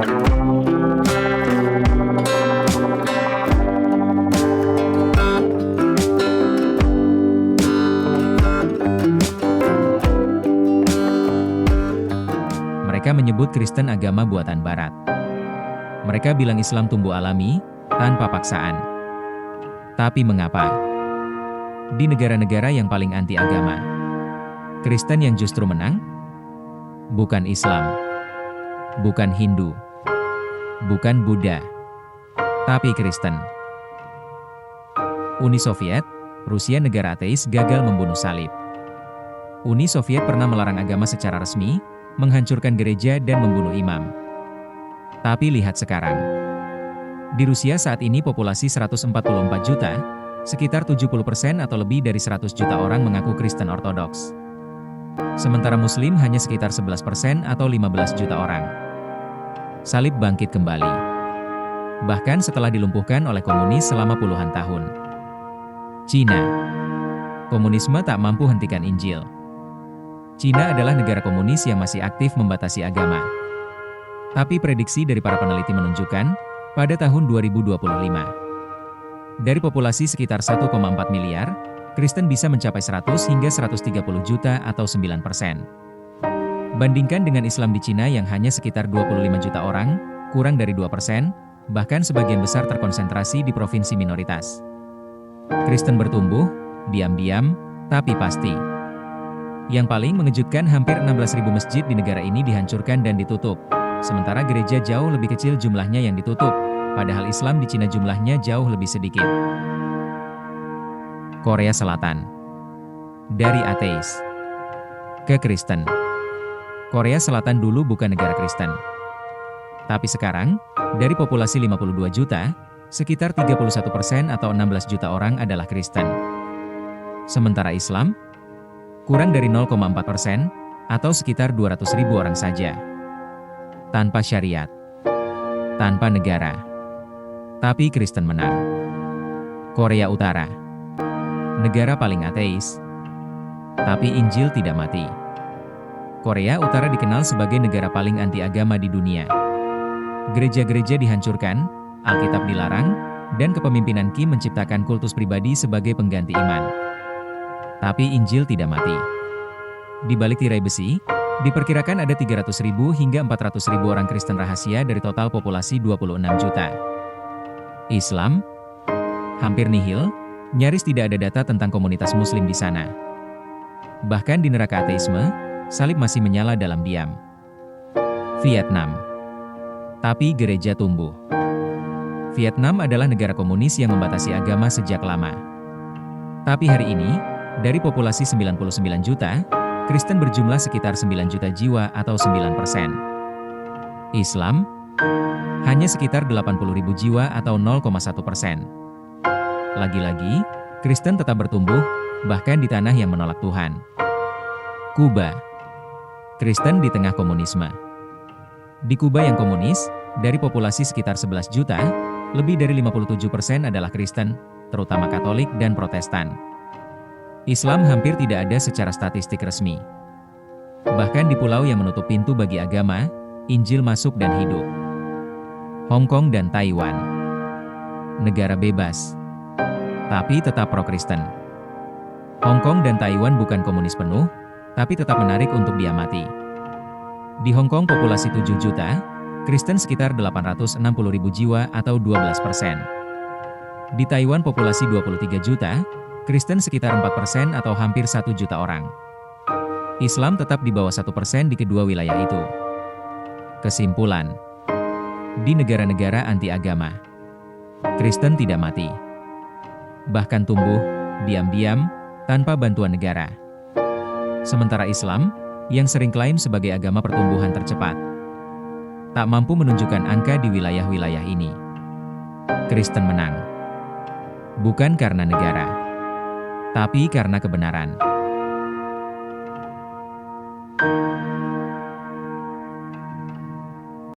Mereka menyebut Kristen agama buatan Barat. Mereka bilang Islam tumbuh alami, tanpa paksaan. Tapi mengapa? Di negara-negara yang paling anti agama, Kristen yang justru menang? Bukan Islam, bukan Hindu, bukan Buddha, tapi Kristen. Uni Soviet, Rusia negara ateis gagal membunuh salib. Uni Soviet pernah melarang agama secara resmi, menghancurkan gereja dan membunuh imam. Tapi lihat sekarang. Di Rusia saat ini populasi 144 juta, sekitar 70% atau lebih dari 100 juta orang mengaku Kristen Ortodoks. Sementara Muslim hanya sekitar 11% atau 15 juta orang. Salib bangkit kembali. Bahkan setelah dilumpuhkan oleh komunis selama puluhan tahun. Cina. Komunisme tak mampu hentikan Injil. Cina adalah negara komunis yang masih aktif membatasi agama. Tapi prediksi dari para peneliti menunjukkan, pada tahun 2025, dari populasi sekitar 1,4 miliar, Kristen bisa mencapai 100 hingga 130 juta atau 9%. Bandingkan dengan Islam di Cina yang hanya sekitar 25 juta orang, kurang dari 2%, bahkan sebagian besar terkonsentrasi di provinsi minoritas. Kristen bertumbuh, diam-diam, tapi pasti. Yang paling mengejutkan, hampir 16.000 masjid di negara ini dihancurkan dan ditutup, sementara gereja jauh lebih kecil jumlahnya yang ditutup, padahal Islam di Cina jumlahnya jauh lebih sedikit. Korea Selatan. Dari ateis ke Kristen. Korea Selatan dulu bukan negara Kristen. Tapi sekarang, dari populasi 52 juta, sekitar 31% atau 16 juta orang adalah Kristen. Sementara Islam, kurang dari 0,4%, atau sekitar 200.000 orang saja. Tanpa syariat, tanpa negara. Tapi Kristen menang. Korea Utara. Negara paling ateis. Tapi Injil tidak mati. Korea Utara dikenal sebagai negara paling anti-agama di dunia. Gereja-gereja dihancurkan, Alkitab dilarang, dan kepemimpinan Kim menciptakan kultus pribadi sebagai pengganti iman. Tapi Injil tidak mati. Di balik tirai besi, diperkirakan ada 300.000 hingga 400.000 orang Kristen rahasia dari total populasi 26 juta. Islam? Hampir nihil, nyaris tidak ada data tentang komunitas Muslim di sana. Bahkan di neraka ateisme, salib masih menyala dalam diam. Vietnam. Tapi gereja tumbuh. Vietnam adalah negara komunis yang membatasi agama sejak lama. Tapi hari ini, dari populasi 99 juta, Kristen berjumlah sekitar 9 juta jiwa atau 9%. Islam? Hanya sekitar 80.000 jiwa atau 0,1%. Lagi-lagi, Kristen tetap bertumbuh, bahkan di tanah yang menolak Tuhan. Kuba. Kristen di tengah komunisme. Di Kuba yang komunis, dari populasi sekitar 11 juta, lebih dari 57% adalah Kristen, terutama Katolik dan Protestan. Islam hampir tidak ada secara statistik resmi. Bahkan di pulau yang menutup pintu bagi agama, Injil masuk dan hidup. Hong Kong dan Taiwan. Negara bebas, tapi tetap pro-Kristen. Hong Kong dan Taiwan bukan komunis penuh, tapi tetap menarik untuk diamati. Di Hong Kong populasi 7 juta, Kristen sekitar 860.000 jiwa atau 12%. Di Taiwan populasi 23 juta, Kristen sekitar 4% atau hampir 1 juta orang. Islam tetap di bawah 1% di kedua wilayah itu. Kesimpulan, di negara-negara anti-agama, Kristen tidak mati. Bahkan tumbuh, diam-diam, tanpa bantuan negara. Sementara Islam, yang sering klaim sebagai agama pertumbuhan tercepat, tak mampu menunjukkan angka di wilayah-wilayah ini. Kristen menang. Bukan karena negara, tapi karena kebenaran.